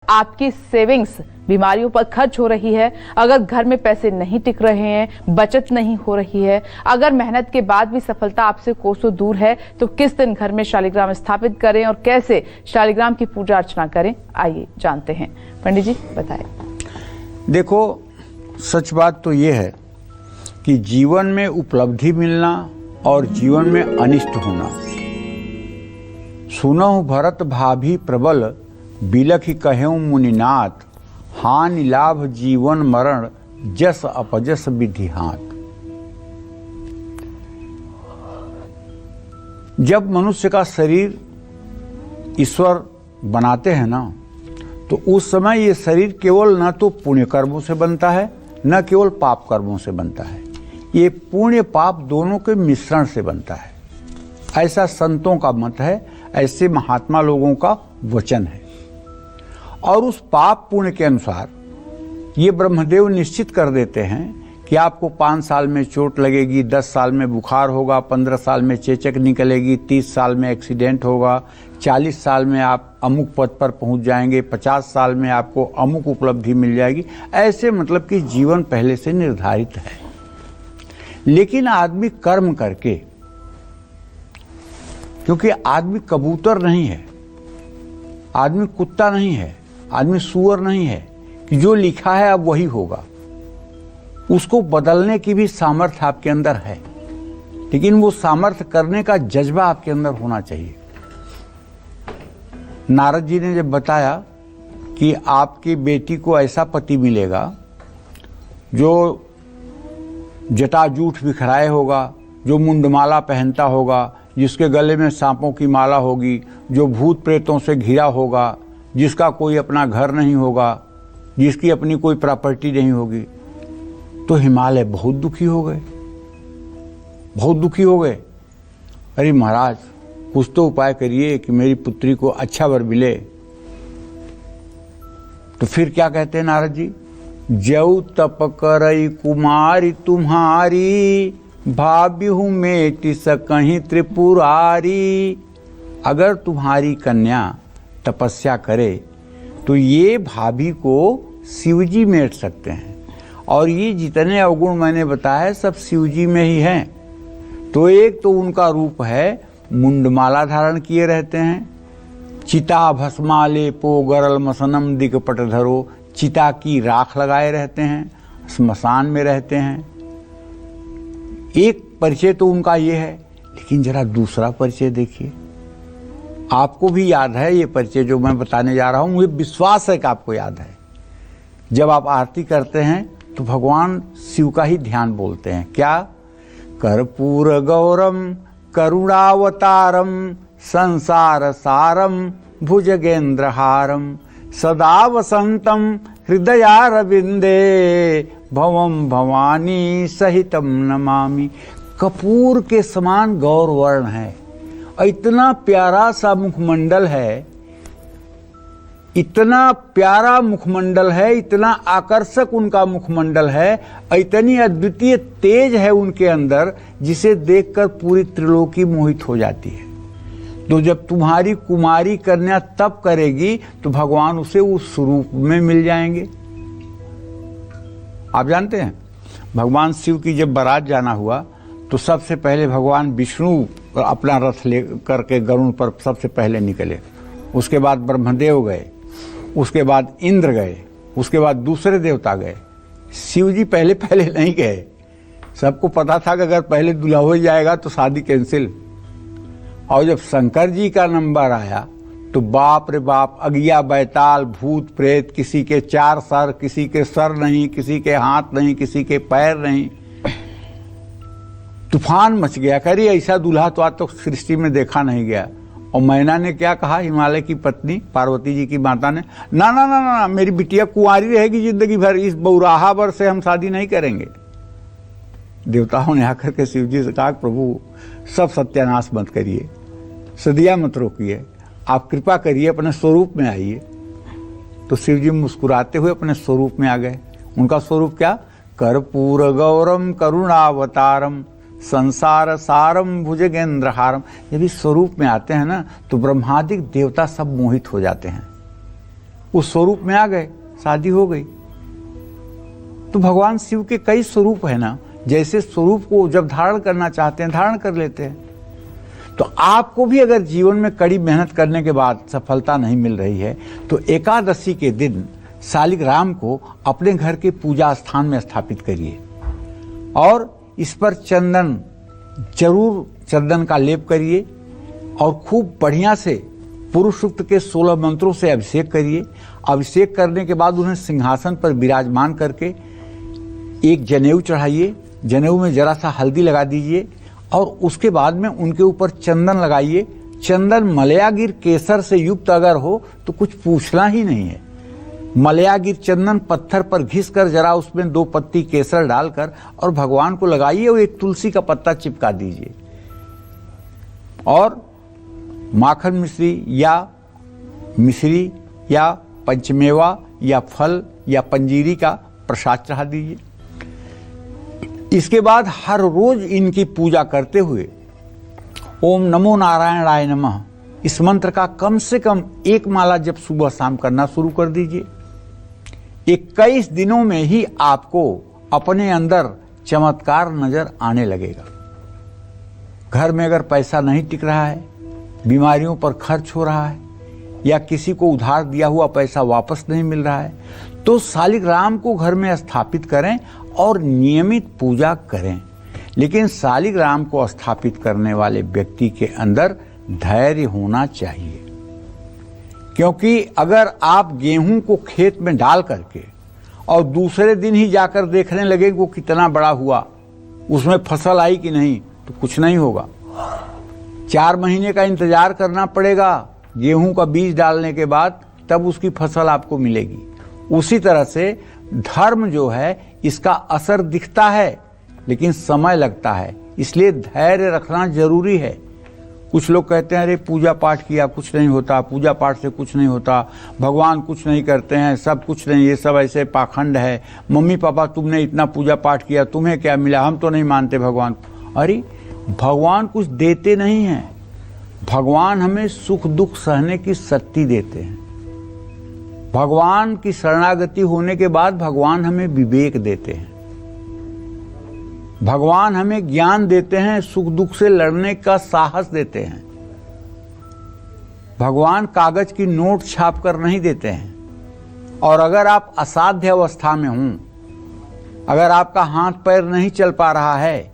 आपकी सेविंग्स बीमारियों पर खर्च हो रही है, अगर घर में पैसे नहीं टिक रहे हैं, बचत नहीं हो रही है, अगर मेहनत के बाद भी सफलता आपसे कोसों दूर है, तो किस दिन घर में शालिग्राम स्थापित करें और कैसे शालिग्राम की पूजा अर्चना करें, आइए जानते हैं। पंडित जी बताएं। देखो, सच बात तो ये है कि जीवन में उपलब्धि मिलना और जीवन में अनिष्ट होना। सुनहु भरत भाभी प्रबल, बिलखि कहेउ मुनिनाथ, हानि लाभ जीवन मरण, जस अपजस विधि हाथ। जब मनुष्य का शरीर ईश्वर बनाते हैं ना, तो उस समय ये शरीर केवल न तो पुण्य कर्मों से बनता है, न केवल पाप कर्मों से बनता है, ये पुण्य पाप दोनों के मिश्रण से बनता है। ऐसा संतों का मत है, ऐसे महात्मा लोगों का वचन है। और उस पाप पुण्य के अनुसार ये ब्रह्मदेव निश्चित कर देते हैं कि आपको 5 साल में चोट लगेगी, 10 साल में बुखार होगा, 15 साल में चेचक निकलेगी, 30 साल में एक्सीडेंट होगा, 40 साल में आप अमुक पद पर पहुंच जाएंगे, 50 साल में आपको अमुक उपलब्धि मिल जाएगी। ऐसे मतलब कि जीवन पहले से निर्धारित है। लेकिन आदमी कर्म करके, क्योंकि आदमी कबूतर नहीं है, आदमी कुत्ता नहीं है, आदमी सूअर नहीं है कि जो लिखा है अब वही होगा। उसको बदलने की भी सामर्थ्य आपके अंदर है, लेकिन वो सामर्थ्य करने का जज्बा आपके अंदर होना चाहिए। नारद जी ने जब बताया कि आपकी बेटी को ऐसा पति मिलेगा जो जटाजूट बिखराए होगा, जो मुंडमाला पहनता होगा, जिसके गले में सांपों की माला होगी, जो भूत प्रेतों से घिरा होगा, जिसका कोई अपना घर नहीं होगा, जिसकी अपनी कोई प्रॉपर्टी नहीं होगी। तो हिमालय बहुत दुखी हो गए, बहुत दुखी हो गए। अरे महाराज, कुछ तो उपाय करिए कि मेरी पुत्री को अच्छा वर मिले। तो फिर क्या कहते हैं नारद जी? जऊ तप करई कुमारी तुम्हारी, भाब्यहु मेटि सकहीं त्रिपुरारी। अगर तुम्हारी कन्या तपस्या करे तो ये भाभी को शिवजी मेट सकते हैं, और ये जितने अवगुण मैंने बताए सब शिवजी में ही हैं। तो एक तो उनका रूप है, मुंडमाला धारण किए रहते हैं, चिता भस्माले पो गरल मसनम दिगपट धरो, चिता की राख लगाए रहते हैं, स्मशान में रहते हैं। एक परिचय तो उनका ये है, लेकिन जरा दूसरा परिचय देखिए। आपको भी याद है ये परिचय जो मैं बताने जा रहा हूं, मुझे विश्वास है कि आपको याद है। जब आप आरती करते हैं तो भगवान शिव का ही ध्यान बोलते हैं। क्या? कर्पूर गौरम करुणावतारम, संसार सारम भुजगेंद्रहारम, सदा वसंतम हृदयारविंदे, भवम भवानी सहितम नमामि। कपूर के समान गौर वर्ण है, इतना प्यारा सा मुखमंडल है, इतना प्यारा मुखमंडल है, इतना आकर्षक उनका मुखमंडल है, इतनी अद्वितीय तेज है उनके अंदर, जिसे देखकर पूरी त्रिलोकी मोहित हो जाती है। तो जब तुम्हारी कुमारी कन्या तप करेगी तो भगवान उसे उस स्वरूप में मिल जाएंगे। आप जानते हैं, भगवान शिव की जब बारात जाना हुआ तो सबसे पहले भगवान विष्णु अपना रथ ले करके गरुड़ पर सबसे पहले निकले। उसके बाद ब्रह्मदेव गए, उसके बाद इंद्र गए, उसके बाद दूसरे देवता गए। शिव जी पहले पहले नहीं गए। सबको पता था कि अगर पहले दूल्हा हो जाएगा तो शादी कैंसिल। और जब शंकर जी का नंबर आया तो बाप रे बाप, अगिया बैताल भूत प्रेत, किसी के 4 सर, किसी के सर नहीं, किसी के हाथ नहीं, किसी के पैर नहीं, तूफान मच गया। करी ऐसा दूल्हा तो आज तक सृष्टि में देखा नहीं गया। और मैना ने क्या कहा, हिमालय की पत्नी पार्वती जी की माता ने, ना ना ना ना, मेरी बिटिया कुंवारी रहेगी जिंदगी भर, इस बौराहा वर से हम शादी नहीं करेंगे। देवताओं ने आकर के शिव जी से कहा, प्रभु सब सत्यानाश मत करिए, सदिया मत रोकिए, आप कृपा करिए, अपने स्वरूप में आइए। तो शिव जी मुस्कुराते हुए अपने स्वरूप में आ गए। उनका स्वरूप क्या? कर्पूर गौरम करुणावतारम, संसार सारम भुजगेंद्रहारम। जब इस स्वरूप में आते हैं ना तो ब्रह्मादिक देवता सब मोहित हो जाते हैं। उस स्वरूप में आ गए, शादी हो गई। तो भगवान शिव के कई स्वरूप है ना, जैसे स्वरूप को जब धारण करना चाहते हैं धारण कर लेते हैं। तो आपको भी अगर जीवन में कड़ी मेहनत करने के बाद सफलता नहीं मिल रही है तो एकादशी के दिन शालिग्राम को अपने घर के पूजा स्थान में स्थापित करिए और इस पर जरूर चंदन का लेप करिए और खूब बढ़िया से पुरुष सूक्त के 16 मंत्रों से अभिषेक करिए। अभिषेक करने के बाद उन्हें सिंहासन पर विराजमान करके एक जनेऊ चढ़ाइए, जनेऊ में जरा सा हल्दी लगा दीजिए और उसके बाद में उनके ऊपर चंदन लगाइए। चंदन मलयागिर केसर से युक्त अगर हो तो कुछ पूछना ही नहीं है। मलयागिर चंदन पत्थर पर घिस कर जरा उसमें 2 पत्ती केसर डालकर और भगवान को लगाइए और एक तुलसी का पत्ता चिपका दीजिए और माखन मिश्री या पंचमेवा या फल या पंजीरी का प्रसाद चढ़ा दीजिए। इसके बाद हर रोज इनकी पूजा करते हुए ओम नमो नारायणाय नमः इस मंत्र का कम से कम 1 माला जब सुबह शाम करना शुरू कर दीजिए। 21 दिनों में ही आपको अपने अंदर चमत्कार नजर आने लगेगा। घर में अगर पैसा नहीं टिक रहा है, बीमारियों पर खर्च हो रहा है या किसी को उधार दिया हुआ पैसा वापस नहीं मिल रहा है तो शालिग्राम को घर में स्थापित करें और नियमित पूजा करें। लेकिन शालिग्राम को स्थापित करने वाले व्यक्ति के अंदर धैर्य होना चाहिए, क्योंकि अगर आप गेहूं को खेत में डाल करके और दूसरे दिन ही जाकर देखने लगे वो कितना बड़ा हुआ, उसमें फसल आई कि नहीं, तो कुछ नहीं होगा। 4 महीने का इंतजार करना पड़ेगा गेहूं का बीज डालने के बाद, तब उसकी फसल आपको मिलेगी। उसी तरह से धर्म जो है इसका असर दिखता है लेकिन समय लगता है, इसलिए धैर्य रखना जरूरी है। कुछ लोग कहते हैं अरे पूजा पाठ किया कुछ नहीं होता, पूजा पाठ से कुछ नहीं होता, भगवान कुछ नहीं करते हैं, सब कुछ नहीं, ये सब ऐसे पाखंड है। मम्मी पापा तुमने इतना पूजा पाठ किया, तुम्हें क्या मिला, हम तो नहीं मानते भगवान। अरे भगवान कुछ देते नहीं हैं, भगवान हमें सुख दुख सहने की शक्ति देते हैं। भगवान की शरणागति होने के बाद भगवान हमें विवेक देते हैं, भगवान हमें ज्ञान देते हैं, सुख दुख से लड़ने का साहस देते हैं। भगवान कागज की नोट छाप कर नहीं देते हैं। और अगर आप असाध्य अवस्था में हों, अगर आपका हाथ पैर नहीं चल पा रहा है,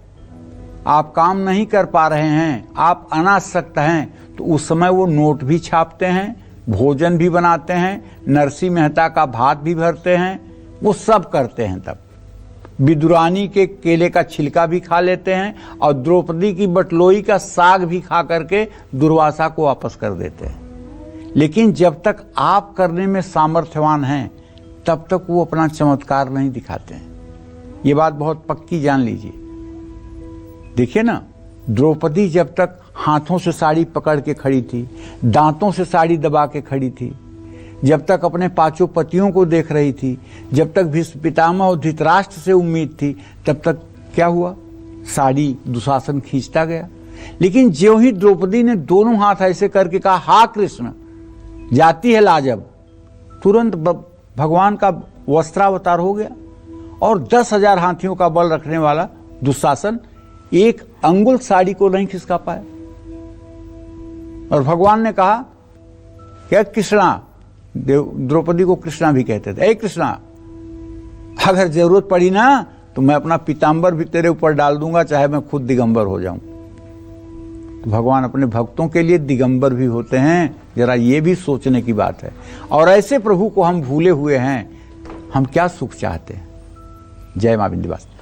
आप काम नहीं कर पा रहे हैं, आप अनासक्त हैं, तो उस समय वो नोट भी छापते हैं, भोजन भी बनाते हैं, नरसिंह मेहता का भात भी भरते हैं, वो सब करते हैं। तब विदुरानी के केले का छिलका भी खा लेते हैं और द्रौपदी की बटलोई का साग भी खा करके दुर्वासा को वापस कर देते हैं। लेकिन जब तक आप करने में सामर्थ्यवान हैं तब तक वो अपना चमत्कार नहीं दिखाते हैं। ये बात बहुत पक्की जान लीजिए। देखिए ना, द्रौपदी जब तक हाथों से साड़ी पकड़ के खड़ी थी, दांतों से साड़ी दबा के खड़ी थी, जब तक अपने 5 पतियों को देख रही थी, जब तक भीष्म पितामह और धृतराष्ट्र से उम्मीद थी, तब तक क्या हुआ, साड़ी दुशासन खींचता गया। लेकिन ज्यों ही द्रौपदी ने दोनों हाथ ऐसे करके कहा हा कृष्ण, जाती है लाजब, तुरंत भगवान का वस्त्रावतार हो गया और 10,000 हाथियों का बल रखने वाला दुशासन 1 अंगुल साड़ी को नहीं खिसका पाया। और भगवान ने कहा क्या, कृष्णा, द्रौपदी को कृष्णा भी कहते थे, ए कृष्णा, अगर जरूरत पड़ी ना तो मैं अपना पीताम्बर भी तेरे ऊपर डाल दूंगा, चाहे मैं खुद दिगंबर हो जाऊं। तो भगवान अपने भक्तों के लिए दिगंबर भी होते हैं, जरा ये भी सोचने की बात है। और ऐसे प्रभु को हम भूले हुए हैं, हम क्या सुख चाहते हैं। जय मां विंध्यवासिनी।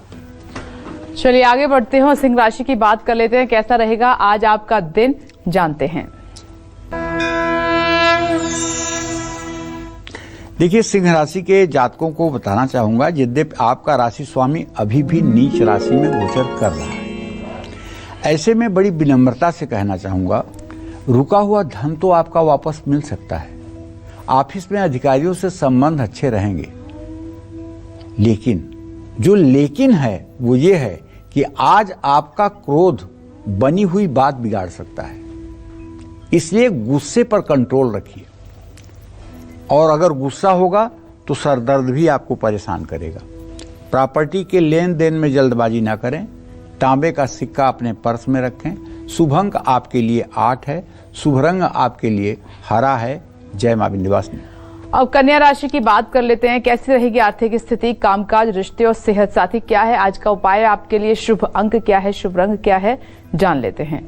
चलिए आगे बढ़ते हैं और सिंह राशि की बात कर लेते हैं। कैसा रहेगा आज आपका दिन, जानते हैं। देखिए, सिंह राशि के जातकों को बताना चाहूंगा, यद्यपि आपका राशि स्वामी अभी भी नीच राशि में गोचर कर रहा है, ऐसे में बड़ी विनम्रता से कहना चाहूंगा, रुका हुआ धन तो आपका वापस मिल सकता है। ऑफिस में अधिकारियों से संबंध अच्छे रहेंगे, लेकिन जो लेकिन है वो ये है कि आज आपका क्रोध बनी हुई बात बिगाड़ सकता है, इसलिए गुस्से पर कंट्रोल रखिए। और अगर गुस्सा होगा तो सर दर्द भी आपको परेशान करेगा। प्रॉपर्टी के लेन देन में जल्दबाजी ना करें। तांबे का सिक्का अपने पर्स में रखें। शुभ अंक आपके लिए 8 है। शुभ रंग आपके लिए हरा है। जय मां विंध्यवासिनी। अब कन्या राशि की बात कर लेते हैं। कैसी रहेगी आर्थिक स्थिति, कामकाज, रिश्ते और सेहत साथी क्या है आज का उपाय आपके लिए, शुभ अंक क्या है, शुभ रंग क्या है, जान लेते हैं।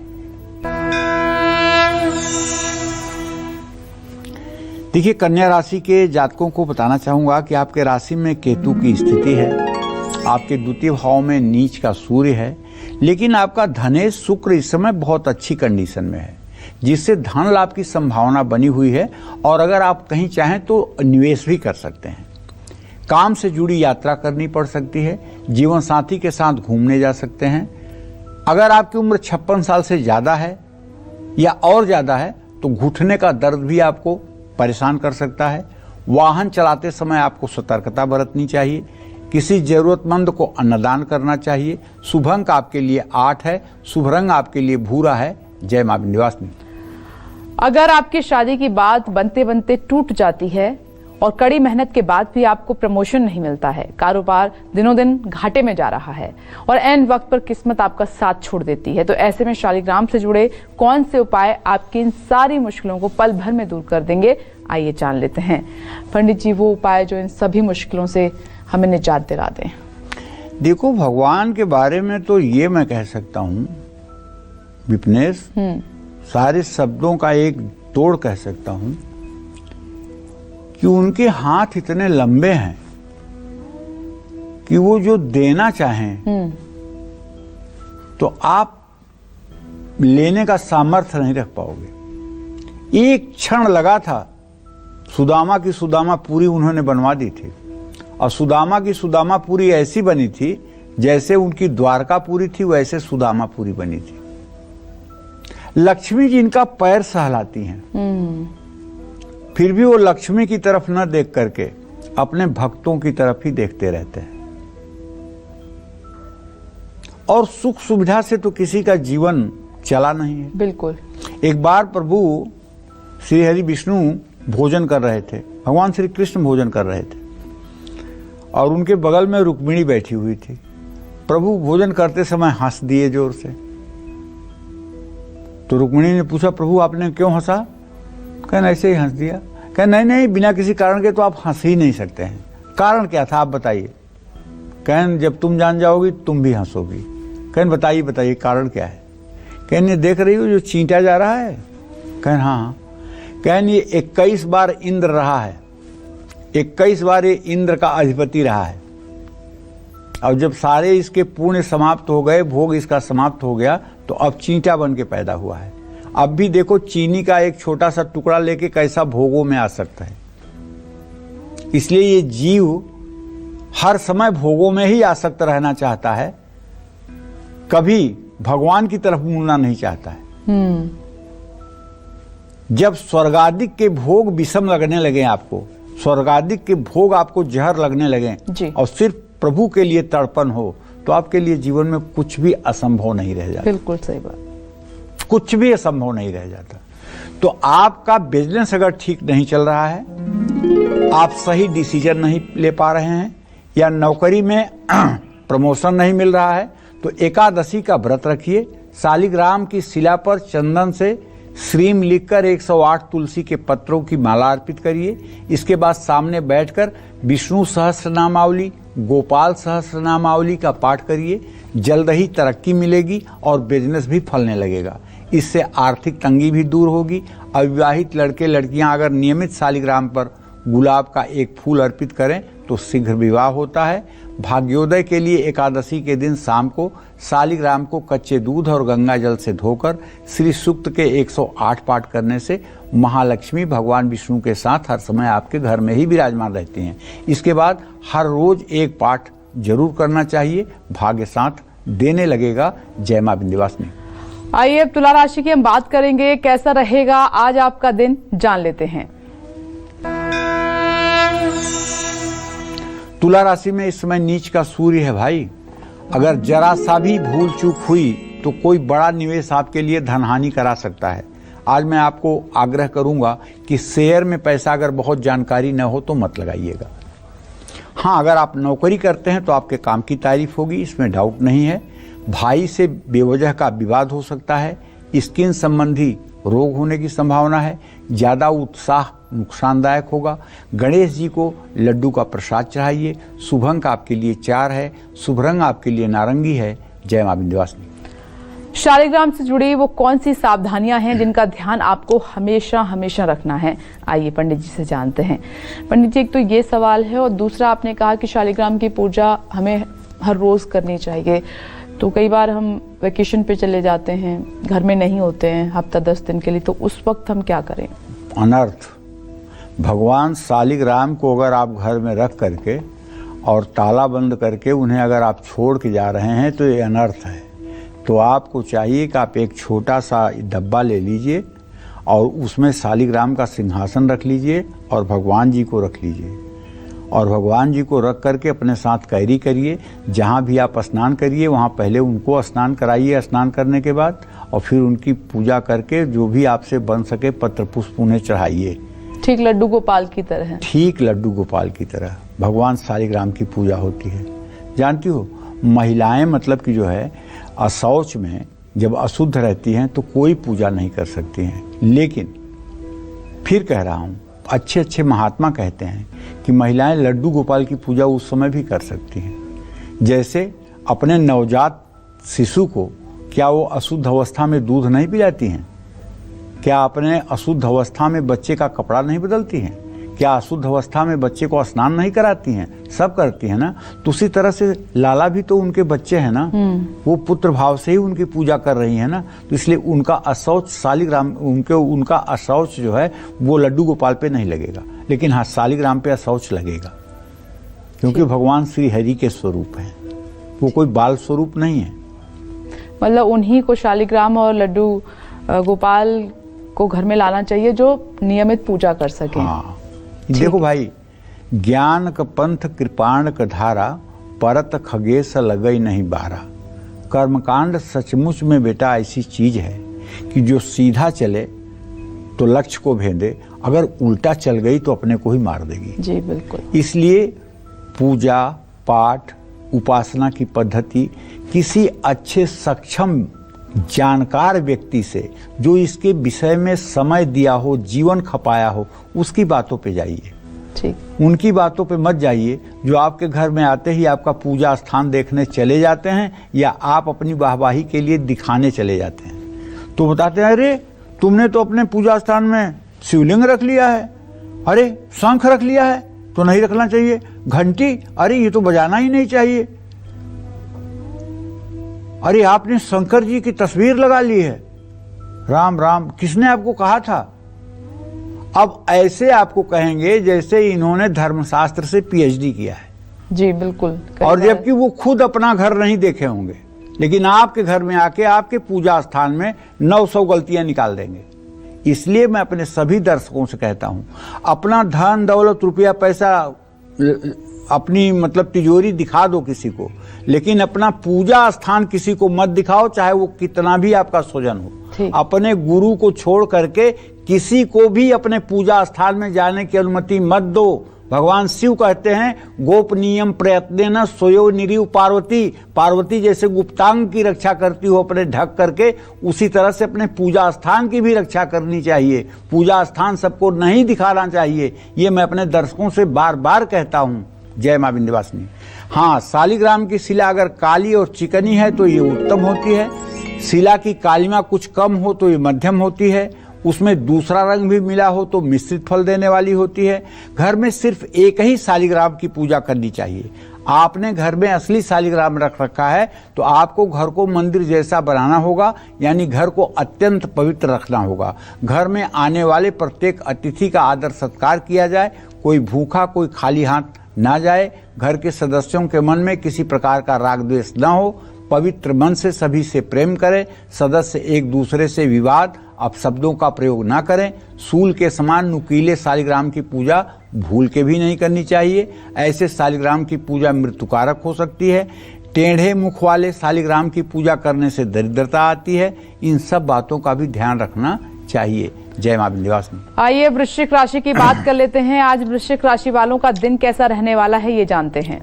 देखिए, कन्या राशि के जातकों को बताना चाहूंगा कि आपके राशि में केतु की स्थिति है। आपके द्वितीय भाव में नीच का सूर्य है, लेकिन आपका धनेश शुक्र इस समय बहुत अच्छी कंडीशन में है, जिससे धन लाभ की संभावना बनी हुई है और अगर आप कहीं चाहें तो निवेश भी कर सकते हैं। काम से जुड़ी यात्रा करनी पड़ सकती है। जीवन साथी के साथ घूमने जा सकते हैं। अगर आपकी उम्र 56 साल से ज़्यादा है या और ज़्यादा है तो घुटने का दर्द भी आपको परेशान कर सकता है। वाहन चलाते समय आपको सतर्कता बरतनी चाहिए। किसी जरूरतमंद को अन्नदान करना चाहिए। शुभ अंक आपके लिए 8 है। शुभ रंग आपके लिए भूरा है। जय मां विंध्यवासिनी। अगर आपकी शादी की बात बनते बनते टूट जाती है और कड़ी मेहनत के बाद भी आपको प्रमोशन नहीं मिलता है, कारोबार दिनों दिन घाटे में जा रहा है और ऐन वक्त पर किस्मत आपका साथ छोड़ देती है, तो ऐसे में शालिग्राम से जुड़े कौन से उपाय आपकी इन सारी मुश्किलों को पल भर में दूर कर देंगे, आइए जान लेते हैं। पंडित जी, वो उपाय जो इन सभी मुश्किलों से हमें निजात दिला दें। देखो, भगवान के बारे में तो ये मैं कह सकता हूँ विपनेश, सारे शब्दों का एक तोड़ कह सकता हूं कि उनके हाथ इतने लंबे हैं कि वो जो देना चाहें तो आप लेने का सामर्थ्य नहीं रख पाओगे। एक क्षण लगा था, सुदामा की सुदामा पूरी उन्होंने बनवा दी थी और सुदामा की सुदामा पूरी ऐसी बनी थी जैसे उनकी द्वारका पूरी थी, वैसे सुदामा पूरी बनी थी। लक्ष्मी जी इनका पैर सहलाती हैं, फिर भी वो लक्ष्मी की तरफ न देख करके अपने भक्तों की तरफ ही देखते रहते हैं। और सुख सुविधा से तो किसी का जीवन चला नहीं है। बिल्कुल। एक बार प्रभु श्री हरि विष्णु भोजन कर रहे थे, भगवान श्री कृष्ण भोजन कर रहे थे और उनके बगल में रुक्मिणी बैठी हुई थी। प्रभु भोजन करते समय हंस दिए जोर से। तो रुक्मिणी ने पूछा, प्रभु आपने क्यों हंसा? कहना ऐसे ही हंस दिया। कह नहीं नहीं, बिना किसी कारण के तो आप हंस ही नहीं सकते हैं। कारण क्या था आप बताइए। कहन जब तुम जान जाओगी तुम भी हंसोगी। कहन बताइए बताइए कारण क्या है। कहन देख रही हो जो चींटा जा रहा है? कहन हाँ। कहन ये 21 बार इंद्र रहा है, 21 बार ये इंद्र का अधिपति रहा है और जब सारे इसके पुण्य समाप्त हो गए, भोग इसका समाप्त हो गया, तो अब चींटा बन के पैदा हुआ है। अब भी देखो चीनी का एक छोटा सा टुकड़ा लेके कैसा भोगों में आ सकता है। इसलिए ये जीव हर समय भोगों में ही आसक्त रहना चाहता है, कभी भगवान की तरफ मुड़ना नहीं चाहता है। जब स्वर्गादिक के भोग विषम लगने लगे, आपको स्वर्गादिक के भोग आपको जहर लगने लगे और सिर्फ प्रभु के लिए तड़पन हो, तो आपके लिए जीवन में कुछ भी असंभव नहीं रह जाता। बिल्कुल सही बात। कुछ भी असंभव नहीं रह जाता। तो आपका बिजनेस अगर ठीक नहीं चल रहा है, आप सही डिसीजन नहीं ले पा रहे हैं या नौकरी में प्रमोशन नहीं मिल रहा है, तो एकादशी का व्रत रखिए। शालिग्राम की शिला पर चंदन से श्रीम लिखकर 108 तुलसी के पत्रों की माला अर्पित करिए। इसके बाद सामने बैठकर विष्णु सहस्रनामावली, गोपाल सहस्रनामावली का पाठ करिए। जल्द ही तरक्की मिलेगी और बिजनेस भी फलने लगेगा। इससे आर्थिक तंगी भी दूर होगी। अविवाहित लड़के लड़कियां अगर नियमित शालिग्राम पर गुलाब का एक फूल अर्पित करें तो शीघ्र विवाह होता है। भाग्योदय के लिए एकादशी के दिन शाम को शालिग्राम को कच्चे दूध और गंगा जल से धोकर श्री सूक्त के 108 पाठ करने से महालक्ष्मी भगवान विष्णु के साथ हर समय आपके घर में ही विराजमान रहती हैं। इसके बाद हर रोज एक पाठ जरूर करना चाहिए, भाग्य साथ देने लगेगा। जय मां विंध्यवासिनी। आइए अब तुला राशि की हम बात करेंगे, कैसा रहेगा आज आपका दिन, जान लेते हैं। तुला राशि में इस समय नीच का सूर्य है भाई। अगर जरा सा भी भूल चूक हुई तो कोई बड़ा निवेश आपके लिए धनहानि करा सकता है। आज मैं आपको आग्रह करूंगा कि शेयर में पैसा अगर बहुत जानकारी न हो तो मत लगाइएगा। हाँ, अगर आप नौकरी करते हैं तो आपके काम की तारीफ होगी, इसमें डाउट नहीं है। भाई से बेवजह का विवाद हो सकता है। स्किन संबंधी रोग होने की संभावना है। ज़्यादा उत्साह नुकसानदायक होगा। गणेश जी को लड्डू का प्रसाद चढ़ाइए। शुभ अंक आपके लिए 4 है। शुभ रंग आपके लिए नारंगी है। जय मां विंध्यवासिनी। शालिग्राम से जुड़ी वो कौन सी सावधानियां हैं जिनका ध्यान आपको हमेशा हमेशा रखना है? आइए पंडित जी से जानते हैं। पंडित जी, एक तो ये सवाल है और दूसरा आपने कहा कि शालिग्राम की पूजा हमें हर रोज करनी चाहिए, तो कई बार हम वेकेशन पे चले जाते हैं, घर में नहीं होते हैं हफ्ता 10 दिन के लिए, तो उस वक्त हम क्या करें? अनर्थ। भगवान शालिग्राम को अगर आप घर में रख करके और ताला बंद करके उन्हें अगर आप छोड़ के जा रहे हैं तो ये अनर्थ है। तो आपको चाहिए कि आप एक छोटा सा डब्बा ले लीजिए और उसमें शालिग्राम का सिंहासन रख लीजिए और भगवान जी को रख लीजिए और भगवान जी को रख करके अपने साथ कैरी करिए। जहाँ भी आप स्नान करिए वहाँ पहले उनको स्नान कराइए, स्नान करने के बाद, और फिर उनकी पूजा करके जो भी आपसे बन सके पत्र पुष्प उन्हें चढ़ाइए। ठीक लड्डू गोपाल की तरह। ठीक लड्डू गोपाल की तरह भगवान शालिग्राम की पूजा होती है। जानती हो, महिलाएं मतलब कि जो है अशौच में जब अशुद्ध रहती हैं तो कोई पूजा नहीं कर सकती हैं। लेकिन फिर कह रहा हूँ, अच्छे अच्छे महात्मा कहते हैं कि महिलाएं लड्डू गोपाल की पूजा उस समय भी कर सकती हैं। जैसे अपने नवजात शिशु को क्या वो अशुद्ध अवस्था में दूध नहीं पिलाती हैं? क्या अपने अशुद्ध अवस्था में बच्चे का कपड़ा नहीं बदलती हैं? क्या अशुद्ध अवस्था में बच्चे को स्नान नहीं कराती हैं? सब करती हैं ना। तो उसी तरह से लाला भी तो उनके बच्चे हैं ना, वो पुत्र भाव से ही उनकी पूजा कर रही है ना। तो इसलिए उनका अशौच शालिग्राम, उनका अशौच जो है वो लड्डू गोपाल पे नहीं लगेगा, लेकिन हाँ शालिग्राम पे अशौच लगेगा, क्योंकि भगवान श्री हरि के स्वरूप हैं, वो कोई बाल स्वरूप नहीं है। मतलब उन्हीं को शालिग्राम और लड्डू गोपाल को घर में लाना चाहिए जो नियमित पूजा कर सके। हाँ, देखो भाई, ज्ञान क पंथ कृपाण क धारा, परत खगेश लगई नहीं बारा। कर्मकांड सचमुच में बेटा ऐसी चीज है कि जो सीधा चले तो लक्ष्य को भेदे, अगर उल्टा चल गई तो अपने को ही मार देगी। जी बिल्कुल। इसलिए पूजा पाठ उपासना की पद्धति किसी अच्छे सक्षम जानकार व्यक्ति से, जो इसके विषय में समय दिया हो, जीवन खपाया हो, उसकी बातों पे जाइए। ठीक। उनकी बातों पे मत जाइए जो आपके घर में आते ही आपका पूजा स्थान देखने चले जाते हैं या आप अपनी वाहवाही के लिए दिखाने चले जाते हैं। तो बताते हैं, अरे तुमने तो अपने पूजा स्थान में शिवलिंग रख लिया है, अरे शंख रख लिया है, तो नहीं रखना चाहिए। घंटी, अरे ये तो बजाना ही नहीं चाहिए। अरे आपने शंकर जी की तस्वीर लगा ली है। राम राम, किसने आपको कहा था? अब ऐसे आपको कहेंगे जैसे इन्होंने धर्मशास्त्र से पीएचडी किया है। जी बिल्कुल। और जबकि वो खुद अपना घर नहीं देखे होंगे, लेकिन आपके घर में आके आपके पूजा स्थान में 900 गलतियां निकाल देंगे। इसलिए मैं अपने सभी दर्शकों से कहता हूं, अपना धन दौलत रुपया पैसा अपनी मतलब तिजोरी दिखा दो किसी को, लेकिन अपना पूजा स्थान किसी को मत दिखाओ, चाहे वो कितना भी आपका स्वजन हो। अपने गुरु को छोड़ करके किसी को भी अपने पूजा स्थान में जाने की अनुमति मत दो। भगवान शिव कहते हैं, गोपनीयम प्रयत्नेन सोयो निरीव पार्वती। पार्वती जैसे गुप्तांग की रक्षा करती हो अपने ढक करके, उसी तरह से अपने पूजा स्थान की भी रक्षा करनी चाहिए। पूजा स्थान सबको नहीं दिखाना चाहिए। ये मैं अपने दर्शकों से बार बार कहता हूं। जय मां विंध्यवासिनी। हाँ, शालिग्राम की शिला अगर काली और चिकनी है तो ये उत्तम होती है। शिला की कालिमा कुछ कम हो तो ये मध्यम होती है। उसमें दूसरा रंग भी मिला हो तो मिश्रित फल देने वाली होती है। घर में सिर्फ एक ही शालिग्राम की पूजा करनी चाहिए। आपने घर में असली शालिग्राम रख रखा है तो आपको घर को मंदिर जैसा बनाना होगा, यानी घर को अत्यंत पवित्र रखना होगा। घर में आने वाले प्रत्येक अतिथि का आदर सत्कार किया जाए, कोई भूखा कोई खाली हाथ ना जाए। घर के सदस्यों के मन में किसी प्रकार का राग द्वेष न हो। पवित्र मन से सभी से प्रेम करें। सदस्य एक दूसरे से विवाद अपशब्दों का प्रयोग ना करें। सूल के समान नुकीले शालिग्राम की पूजा भूल के भी नहीं करनी चाहिए। ऐसे शालिग्राम की पूजा मृत्युकारक हो सकती है। टेढ़े मुख वाले शालिग्राम की पूजा करने से दरिद्रता आती है। इन सब बातों का भी ध्यान रखना चाहिए। चाहिए। जय मां विंध्यवासिनी। आइए वृश्चिक राशि की बात कर लेते हैं। आज वृश्चिक राशि वालों का दिन कैसा रहने वाला है, ये जानते हैं।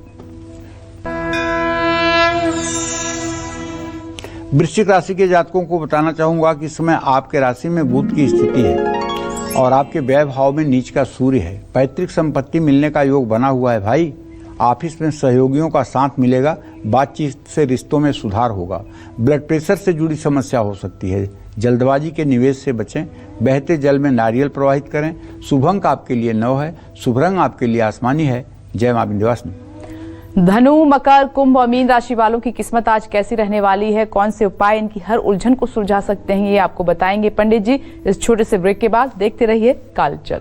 वृश्चिक राशि के जातकों को बताना चाहूंगा कि इस समय आपके राशि में बुध की स्थिति है और आपके व्यय भाव में नीच का सूर्य है। पैतृक संपत्ति मिलने का योग बना हुआ है भाई। ऑफिस में सहयोगियों का साथ मिलेगा, बातचीत से रिश्तों में सुधार होगा। ब्लड प्रेशर से जुड़ी समस्या हो सकती है। जल्दबाजी के निवेश से बचें। बहते जल में नारियल प्रवाहित करें। शुभ अंक आपके लिए 9 है। शुभ रंग आपके लिए आसमानी है। जय मां विंध्यवासिनी। धनु, मकर, कुंभ और मीन राशि वालों की किस्मत आज कैसी रहने वाली है, कौन से उपाय इनकी हर उलझन को सुलझा सकते हैं, ये आपको बताएंगे पंडित जी। इस छोटे से ब्रेक के बाद देखते रहिए कालचक्र।